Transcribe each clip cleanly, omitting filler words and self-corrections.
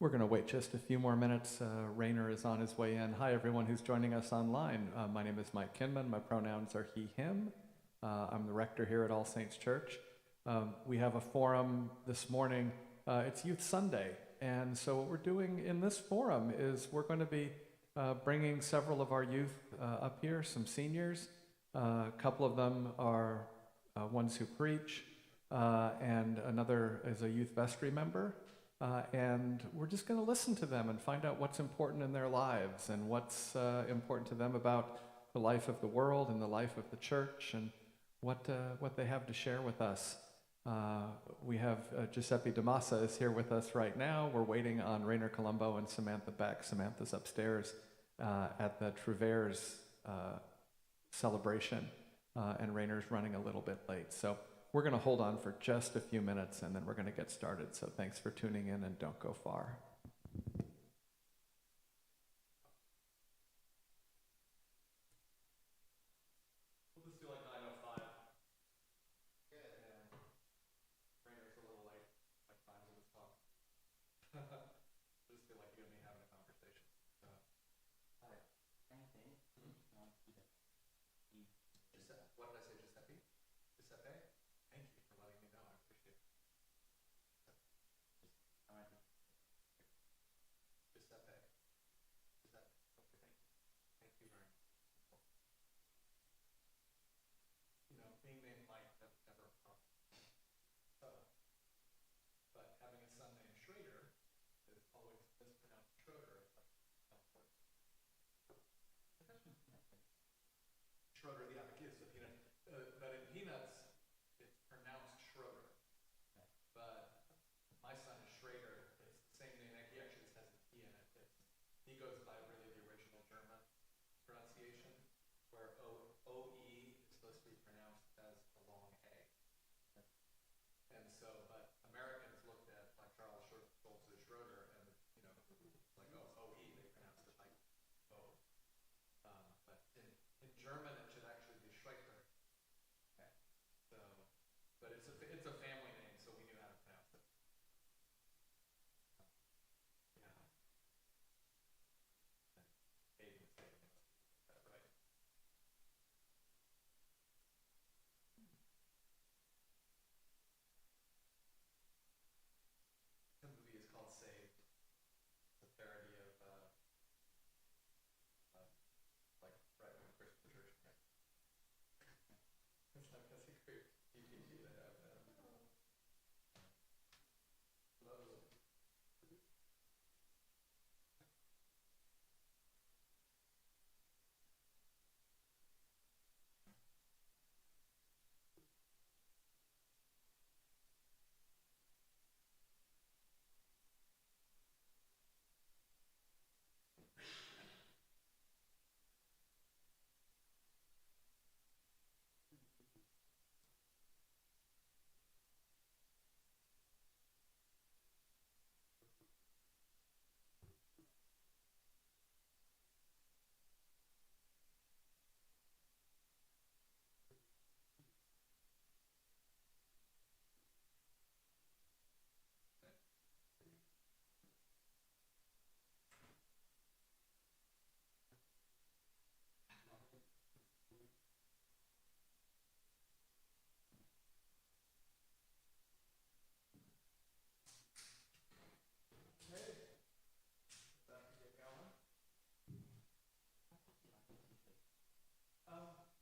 We're going to wait just a few more minutes. Rainer is on his way in. Hi, everyone who's joining us online. My name is Mike Kinman. My pronouns are he, him. I'm the rector here at All Saints Church. We have a forum this morning. It's Youth Sunday. And so what we're doing in this forum is we're going to be bringing several of our youth up here, some seniors. A couple of them are ones who preach, and another is a youth vestry member. And we're just going to listen to them and find out what's important in their lives and what's important to them about the life of the world and the life of the church and what they have to share with us. We have Giuseppe DeMassa is here with us right now. We're waiting on Rainer Colombo and Samantha Beck. Samantha's upstairs at the Trouvers celebration, and Rainer's running a little bit late. So we're going to hold on for just a few minutes, and then we're going to get started. So thanks for tuning in, and don't go far. We'll just do like 9:05. Good. And Rainer's a little late, like times of his talk. Just feel like you and me having a conversation. So. Hi. Anything? Giuseppe. What did I say, Giuseppe? Giuseppe? Thank you for letting me know. I appreciate it. All right. Giuseppe. Giuseppe. Okay, thank you. Thank you very much. You know, being named Mike, that's never a problem. But having a son named Schrader is always mispronounced Schroeder. Schroeder, yeah, the kids, the peanut. But in peanuts, it's pronounced Schroeder. But my son is Schrader. It's the same name. He actually just has an E in it. He goes by really the original German pronunciation, where O-E is supposed to be pronounced as a long A. And so, but Americans looked at like Charles Schulz as Schroeder, and you know, like, oh, it's O-E. They pronounced it like O. But in German, it should actually be Schreiter. Okay. So, but it's a family name, so we knew how to pronounce it. Yeah. Aiden was saying that right. The movie is called Saved. It's a parody of like right-wing Christian church. It's like that's a great DVD they have now. Hello.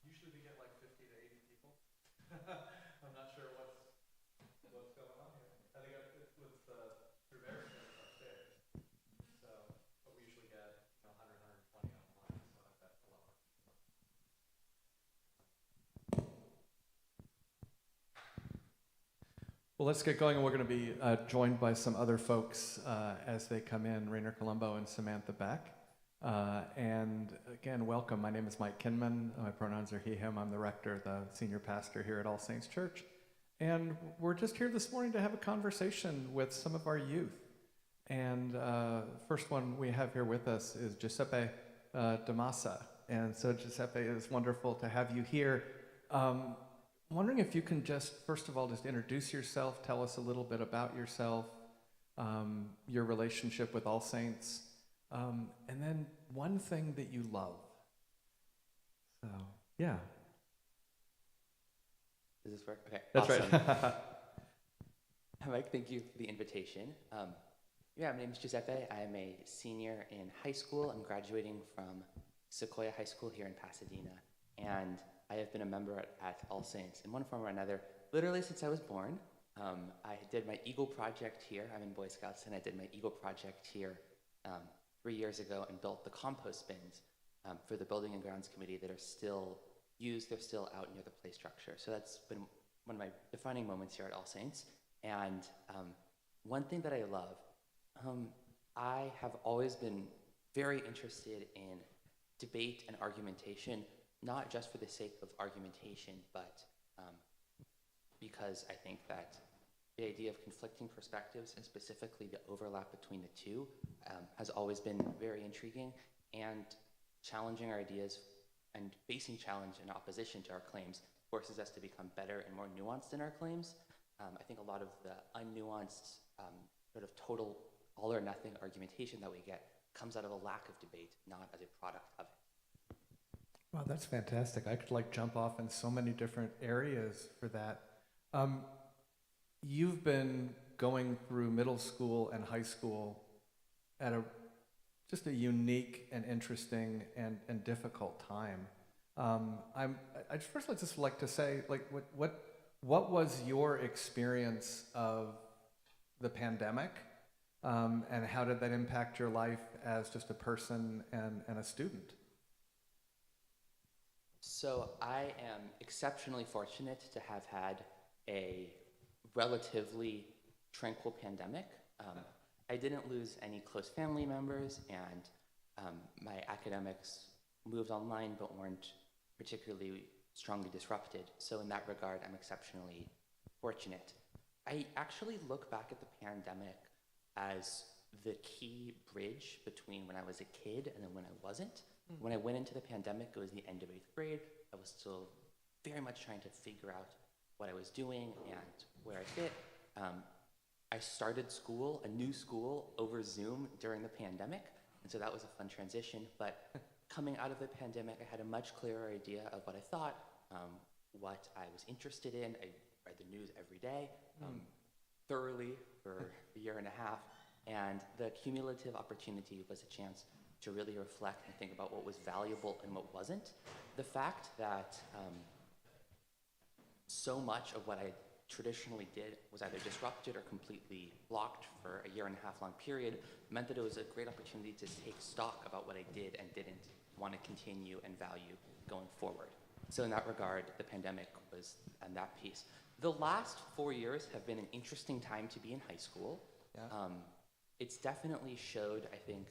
Usually we get like 50 to 80 people. I'm not sure what's going on here. I think it was Trouvers upstairs. So, but we usually get 100, 120 online. So I bet a lot. Well, let's get going, and we're going to be joined by some other folks as they come in, Rainer Colombo and Samantha Beck. And again, welcome. My name is Mike Kinman. My pronouns are he, him. I'm the rector, the senior pastor here at All Saints Church. And we're just here this morning to have a conversation with some of our youth. And first one we have here with us is Giuseppe DeMassa. And so Giuseppe, it's wonderful to have you here. I'm wondering if you can just, first of all, just introduce yourself, tell us a little bit about yourself, your relationship with All Saints, and then one thing that you love. So, yeah. Does this work? Okay. That's awesome. right. Mike, thank you for the invitation. Yeah, my name is Giuseppe. I am a senior in high school. I'm graduating from Sequoia High School here in Pasadena. And I have been a member at All Saints in one form or another, literally since I was born. I did my Eagle project here. I'm in Boy Scouts, and I did my Eagle project here 3 years ago and built the compost bins for the Building and Grounds Committee that are still used. They're still out near the play structure. So that's been one of my defining moments here at All Saints. And one thing that I love, I have always been very interested in debate and argumentation, not just for the sake of argumentation, but because I think that the idea of conflicting perspectives and specifically the overlap between the two has always been very intriguing, and challenging our ideas and facing challenge and opposition to our claims forces us to become better and more nuanced in our claims. I think a lot of the unnuanced sort of total all or nothing argumentation that we get comes out of a lack of debate, not as a product of it. Wow, that's fantastic. I could jump off in so many different areas for that. You've been going through middle school and high school at just a unique and interesting and difficult time. I'd first just like to say, what was your experience of the pandemic, and how did that impact your life as just a person and a student? So I am exceptionally fortunate to have had a relatively tranquil pandemic. I didn't lose any close family members, and my academics moved online but weren't particularly strongly disrupted. So in that regard, I'm exceptionally fortunate. I actually look back at the pandemic as the key bridge between when I was a kid and then when I wasn't. When I went into the pandemic, it was the end of 8th grade. I was still very much trying to figure out what I was doing and where I fit. I started school, a new school, over Zoom during the pandemic, and so that was a fun transition. But coming out of the pandemic, I had a much clearer idea of what I thought, what I was interested in. I read the news every day, thoroughly for a year and a half, and the cumulative opportunity was a chance to really reflect and think about what was valuable and what wasn't. The fact that so much of what I traditionally did was either disrupted or completely blocked for a year and a half long period meant that it was a great opportunity to take stock about what I did and didn't want to continue and value going forward. So in that regard, the pandemic was and that piece. The last 4 years have been an interesting time to be in high school. Yeah. It's definitely showed, I think,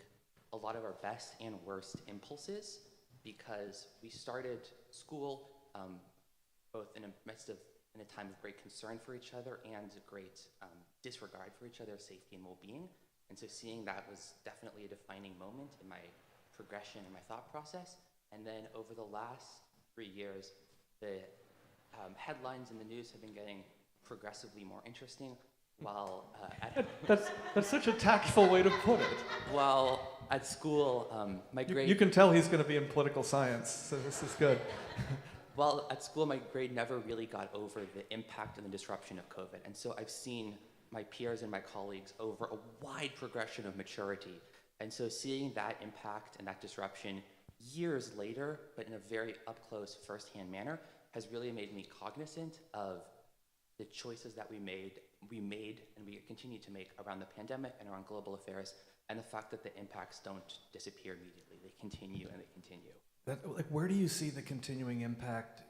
a lot of our best and worst impulses, because we started school both in a time of great concern for each other and great disregard for each other's safety and well-being. And so seeing that was definitely a defining moment in my progression and my thought process. And then over the last 3 years, the headlines in the news have been getting progressively more interesting. While that's such a tactful way to put it. While at school, my grade... You can tell he's going to be in political science, so this is good. While at school, my grade never really got over the impact and the disruption of COVID. And so I've seen my peers and my colleagues over a wide progression of maturity. And so seeing that impact and that disruption years later, but in a very up-close, first-hand manner, has really made me cognizant of the choices that we made and we continue to make around the pandemic and around global affairs, and the fact that the impacts don't disappear immediately. They continue and they continue. Where do you see the continuing impact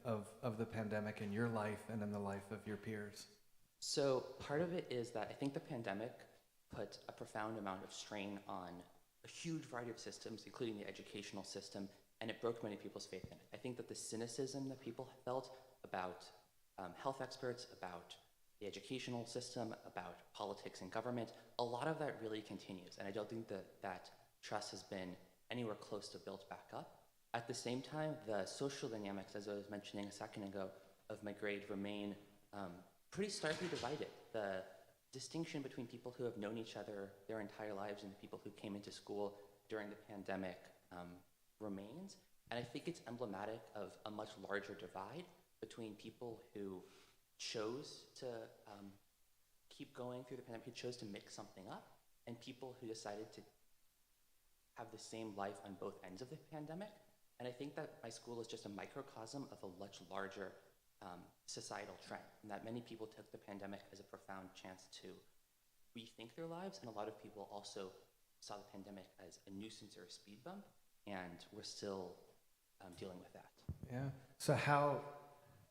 of the pandemic in your life and in the life of your peers? So part of it is that I think the pandemic put a profound amount of strain on a huge variety of systems, including the educational system, and it broke many people's faith in it. I think that the cynicism that people felt about health experts, about the educational system, about politics and government, a lot of that really continues. And I don't think that trust has been anywhere close to built back up. At the same time, the social dynamics, as I was mentioning a second ago, of my grade remain pretty starkly divided. The distinction between people who have known each other their entire lives and the people who came into school during the pandemic remains. And I think it's emblematic of a much larger divide between people who chose to keep going through the pandemic, who chose to make something up, and people who decided to have the same life on both ends of the pandemic. And I think that my school is just a microcosm of a much larger societal trend, and that many people took the pandemic as a profound chance to rethink their lives, and a lot of people also saw the pandemic as a nuisance or a speed bump, and we're still dealing with that. Yeah. So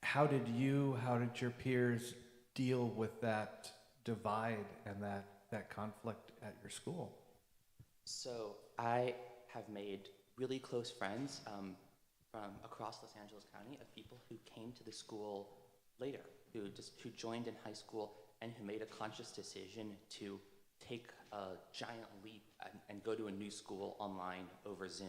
how did your peers deal with that divide and that conflict at your school? So I have made really close friends from across Los Angeles County of people who came to the school later, who joined in high school and who made a conscious decision to take a giant leap and go to a new school online over Zoom.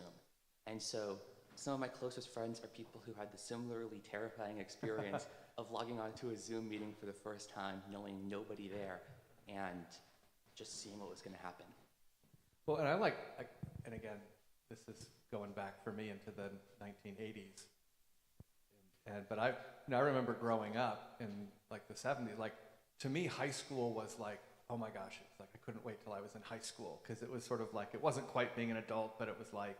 And so some of my closest friends are people who had the similarly terrifying experience of logging onto a Zoom meeting for the first time, knowing nobody there, and just seeing what was going to happen. Well, and and again, this is going back for me into the 1980s. But I remember growing up in like the 70s. Like, to me, high school was like, oh my gosh, it's like I couldn't wait till I was in high school, because it was sort of like, it wasn't quite being an adult, but it was like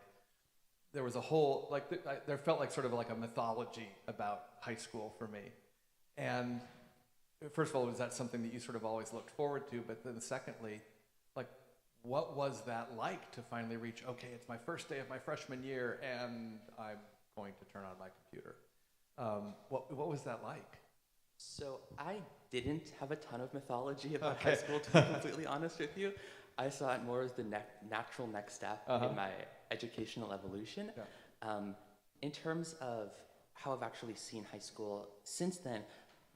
there was a whole, like, there felt like sort of like a mythology about high school for me. And first of all, was that something that you sort of always looked forward to? But then secondly, like, what was that like to finally reach, okay, it's my first day of my freshman year and I'm going to turn on my computer? What was that like? So I didn't have a ton of mythology about high school, to be completely honest with you. I saw it more as the natural next step in my educational evolution. Yeah. In terms of how I've actually seen high school since then,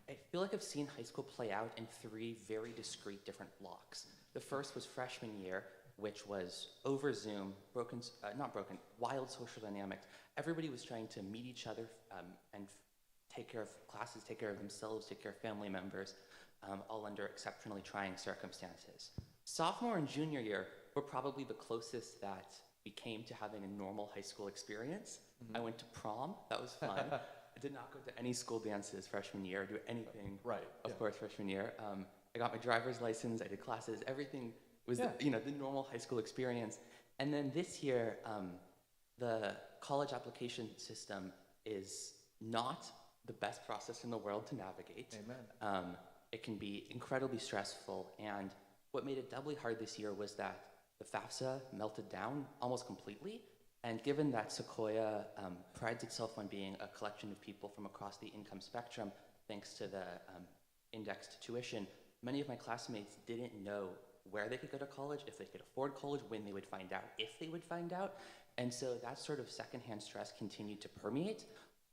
I feel like I've seen high school play out in three very discrete different blocks. The first was freshman year, which was over Zoom, wild social dynamics. Everybody was trying to meet each other and take care of classes, take care of themselves, take care of family members, all under exceptionally trying circumstances. Sophomore and junior year were probably the closest that we came to having a normal high school experience. Mm-hmm. I went to prom, that was fun. I did not go to any school dances freshman year, do anything, of course, freshman year. I got my driver's license, I did classes, everything was the normal high school experience. And then this year, the college application system is not the best process in the world to navigate. Amen. It can be incredibly stressful, and what made it doubly hard this year was that the FAFSA melted down almost completely. And given that Sequoia prides itself on being a collection of people from across the income spectrum, thanks to the indexed tuition, many of my classmates didn't know where they could go to college, if they could afford college, when they would find out, if they would find out. And so that sort of secondhand stress continued to permeate.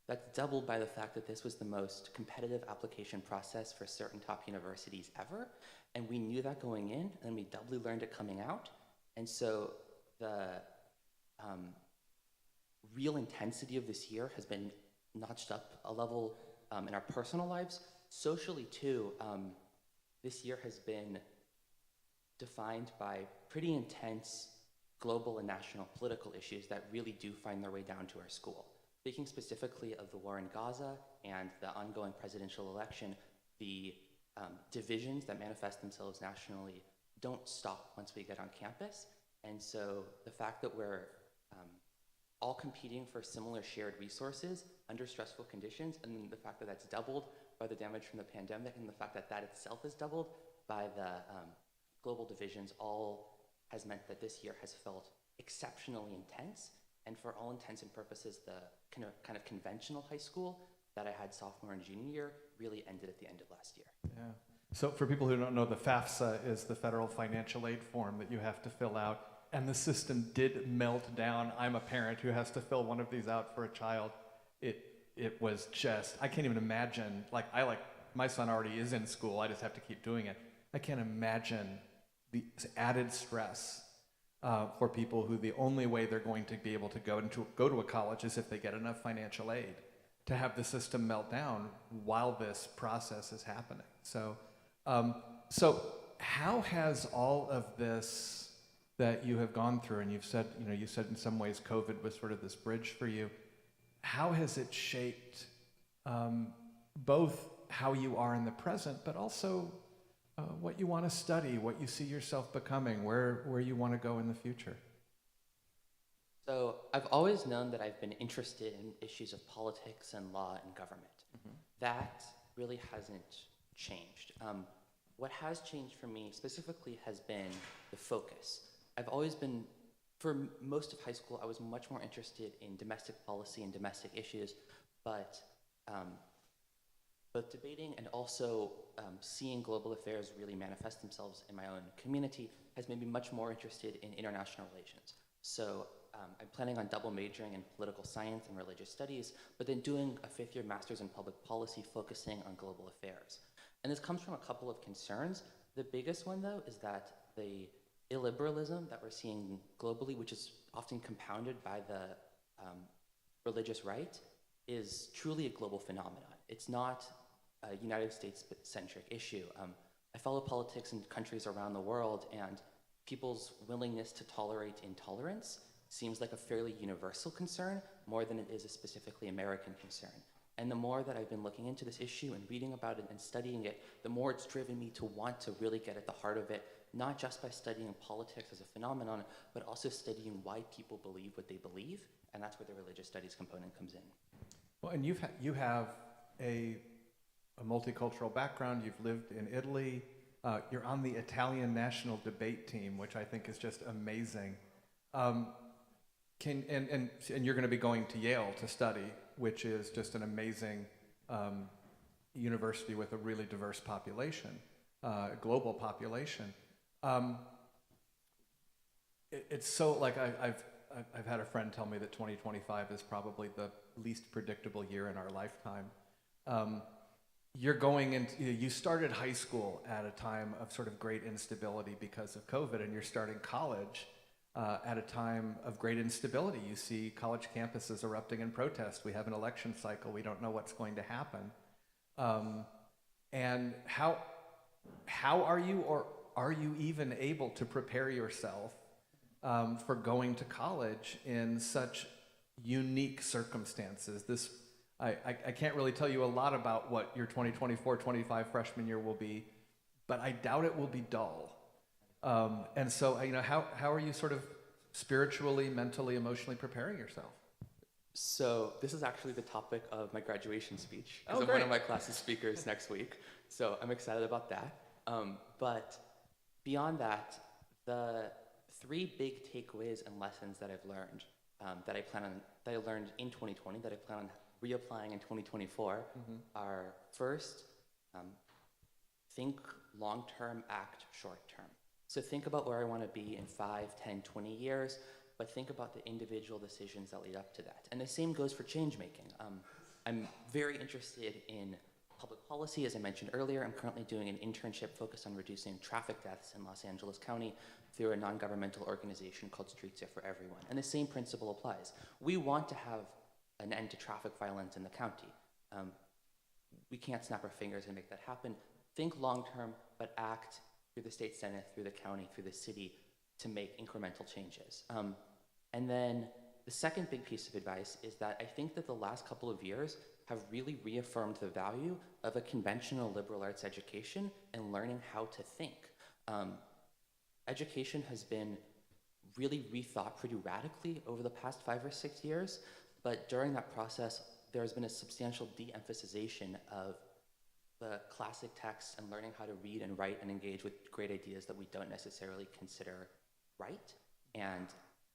That's doubled by the fact that this was the most competitive application process for certain top universities ever. And we knew that going in, and we doubly learned it coming out. And so the real intensity of this year has been notched up a level in our personal lives. Socially, too, this year has been defined by pretty intense global and national political issues that really do find their way down to our school. Speaking specifically of the war in Gaza and the ongoing presidential election, the divisions that manifest themselves nationally don't stop once we get on campus. And so the fact that we're all competing for similar shared resources under stressful conditions, and then the fact that that's doubled by the damage from the pandemic, and the fact that that itself is doubled by the global divisions, all has meant that this year has felt exceptionally intense. And for all intents and purposes, the kind of conventional high school that I had sophomore and junior year really ended at the end of last year. Yeah. So for people who don't know, the FAFSA is the federal financial aid form that you have to fill out. And the system did melt down. I'm a parent who has to fill one of these out for a child. It was just, I can't even imagine, my son already is in school, I just have to keep doing it. I can't imagine the added stress for people who the only way they're going to be able to go to a college is if they get enough financial aid, to have the system melt down while this process is happening. So how has all of this that you have gone through, and you said in some ways COVID was sort of this bridge for you, how has it shaped both how you are in the present, but also what you want to study, what you see yourself becoming, where you want to go in the future? So I've always known that I've been interested in issues of politics and law and government. That really hasn't changed. What has changed for me specifically has been the focus. I've always been, for most of high school, I was much more interested in domestic policy and domestic issues, but both debating and also seeing global affairs really manifest themselves in my own community has made me much more interested in international relations. So I'm planning on double majoring in political science and religious studies, but then doing a fifth-year master's in public policy focusing on global affairs. And this comes from a couple of concerns. The biggest one, though, is that the illiberalism that we're seeing globally, which is often compounded by the religious right, is truly a global phenomenon. It's not a United States-centric issue. I follow politics in countries around the world, and people's willingness to tolerate intolerance seems like a fairly universal concern, more than it is a specifically American concern. And the more that I've been looking into this issue and reading about it and studying it, the more it's driven me to want to really get at the heart of it, not just by studying politics as a phenomenon, but also studying why people believe what they believe, and that's where the religious studies component comes in. Well, and you have a multicultural background. You've lived in Italy. You're on the Italian national debate team, which I think is just amazing. And you're going to be going to Yale to study, which is just an amazing university with a really diverse population, global population. It's so like I've had a friend tell me that 2025 is probably the least predictable year in our lifetime. You're going into, you started high school at a time of sort of great instability because of COVID, and you're starting college at a time of great instability. You see college campuses erupting in protest. We have an election cycle. We don't know what's going to happen. And how are you, or are you even able to prepare yourself for going to college in such unique circumstances? I can't really tell you a lot about what your 2024-25 freshman year will be, but I doubt it will be dull. And so, how are you sort of spiritually, mentally, emotionally preparing yourself? So this is actually the topic of my graduation speech, because Oh, I'm great. one of my class's speakers next week. So I'm excited about that. But beyond that, the three big takeaways and lessons that I've learned that I learned in 2020 that I plan on reapplying in 2024 are first, think long-term, act short-term. So think about where I want to be in 5, 10, 20 years, but think about the individual decisions that lead up to that. And the same goes for change making. I'm very interested in public policy, as I mentioned earlier. I'm currently doing an internship focused on reducing traffic deaths in Los Angeles County through a non-governmental organization called Streets Are for Everyone. And the same principle applies. We want to have an end to traffic violence in the county. We can't snap our fingers and make that happen. Think long-term, but act through the state senate, through the county, through the city to make incremental changes. And then the second big piece of advice is that I think that the last couple of years have really reaffirmed the value of a conventional liberal arts education and learning how to think. Education has been really rethought pretty radically over the past 5 or 6 years, but during that process, there has been a substantial de-emphasization of the classic texts and learning how to read and write and engage with great ideas that we don't necessarily consider right. And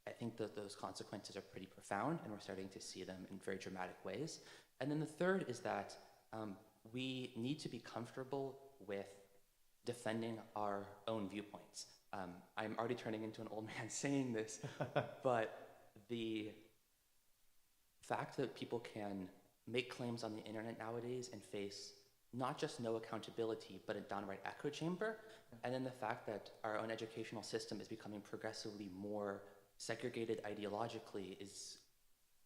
I think that those consequences are pretty profound, and we're starting to see them in very dramatic ways. And then the third is that we need to be comfortable with defending our own viewpoints. I'm already turning into an old man saying this, but the fact that people can make claims on the internet nowadays and face not just no accountability, but a downright echo chamber, and then the fact that our own educational system is becoming progressively more segregated ideologically is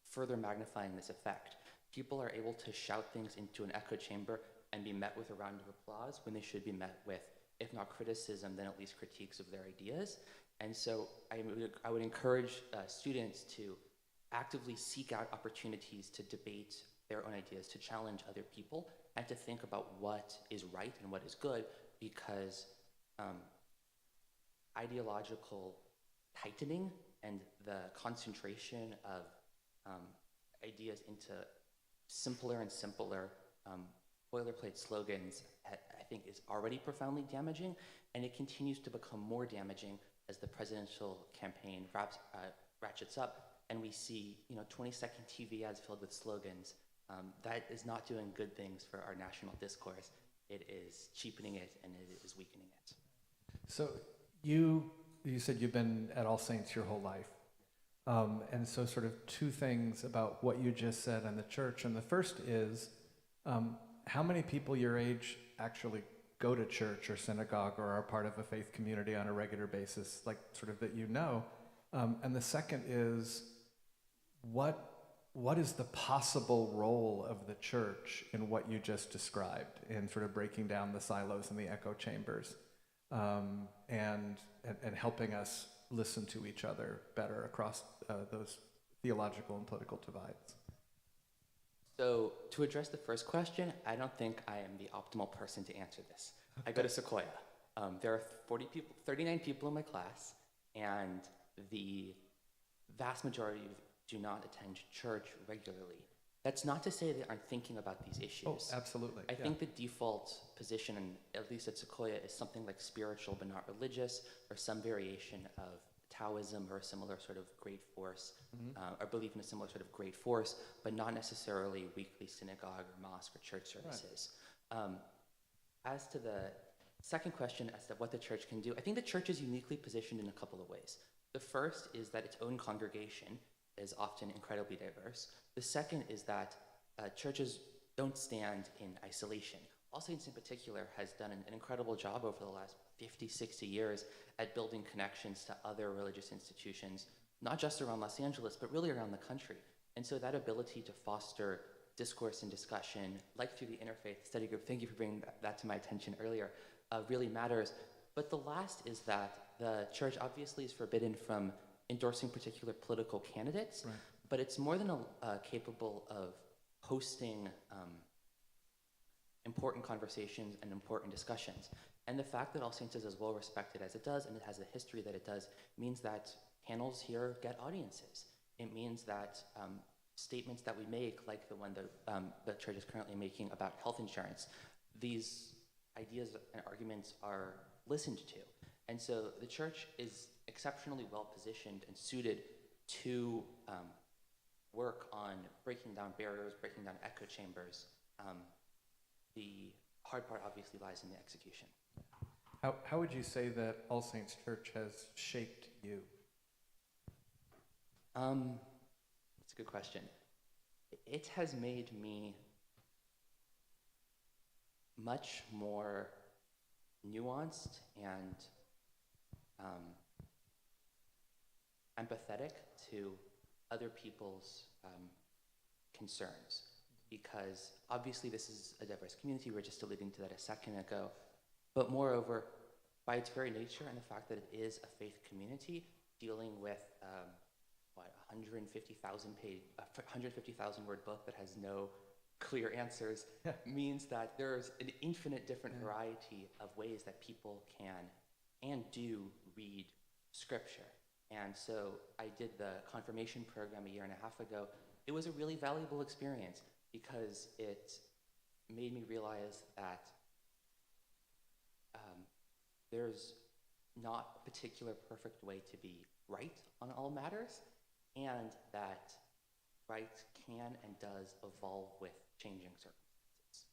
further magnifying this effect. People are able to shout things into an echo chamber and be met with a round of applause when they should be met with if not criticism, then at least critiques of their ideas. And so I would encourage students to actively seek out opportunities to debate their own ideas, to challenge other people, and to think about what is right and what is good, because ideological tightening and the concentration of ideas into simpler and simpler boilerplate slogans, I think is already profoundly damaging, and it continues to become more damaging as the presidential campaign ratchets up, and we see 20-second TV ads filled with slogans. That is not doing good things for our national discourse. It is cheapening it, and it is weakening it. So you said you've been at All Saints your whole life. And so sort of two things about what you just said on the church. And the first is, how many people your age actually go to church or synagogue or are part of a faith community on a regular basis, like sort of that you know? And the second is, what is the possible role of the church in what you just described, in sort of breaking down the silos and the echo chambers, and helping us listen to each other better across those theological and political divides? So to address the first question, I don't think I am the optimal person to answer this. I go to Sequoia. There are 39 people in my class, and the vast majority do not attend church regularly. That's not to say they aren't thinking about these issues. Oh, absolutely. I think the default position, at least at Sequoia, is something like spiritual but not religious, or some variation of Taoism or a similar sort of great force, or belief in a similar sort of great force, but not necessarily weekly synagogue or mosque or church services. Right. As to the second question, as to what the church can do, I think the church is uniquely positioned in a couple of ways. The first is that its own congregation is often incredibly diverse. The second is that churches don't stand in isolation. All Saints in particular has done an incredible job over the last 50, 60 years at building connections to other religious institutions, not just around Los Angeles, but really around the country. And so that ability to foster discourse and discussion, like through the Interfaith Study Group, thank you for bringing that to my attention earlier, really matters. But the last is that the church obviously is forbidden from endorsing particular political candidates, right, but it's more than capable of hosting important conversations and important discussions. And the fact that All Saints is as well respected as it does, and it has a history that it does, means that panels here get audiences. It means that statements that we make, like the one that the church is currently making about health insurance, these ideas and arguments are listened to. And so the church is exceptionally well positioned and suited to work on breaking down barriers, breaking down echo chambers. The hard part obviously lies in the execution. How would you say that All Saints Church has shaped you? That's a good question. It has made me much more nuanced and empathetic to other people's concerns, because obviously this is a diverse community. We were just alluding to that a second ago. But moreover, by its very nature and the fact that it is a faith community dealing with 150,000 word book that has no clear answers, means that there's an infinite different variety of ways that people can and do read scripture. And so I did the confirmation program a year and a half ago. It was a really valuable experience because it made me realize that there's not a particular perfect way to be right on all matters, and that right can and does evolve with changing circumstances.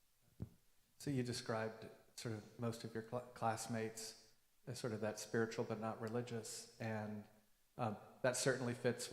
So you described sort of most of your classmates as sort of that spiritual but not religious, and that certainly fits what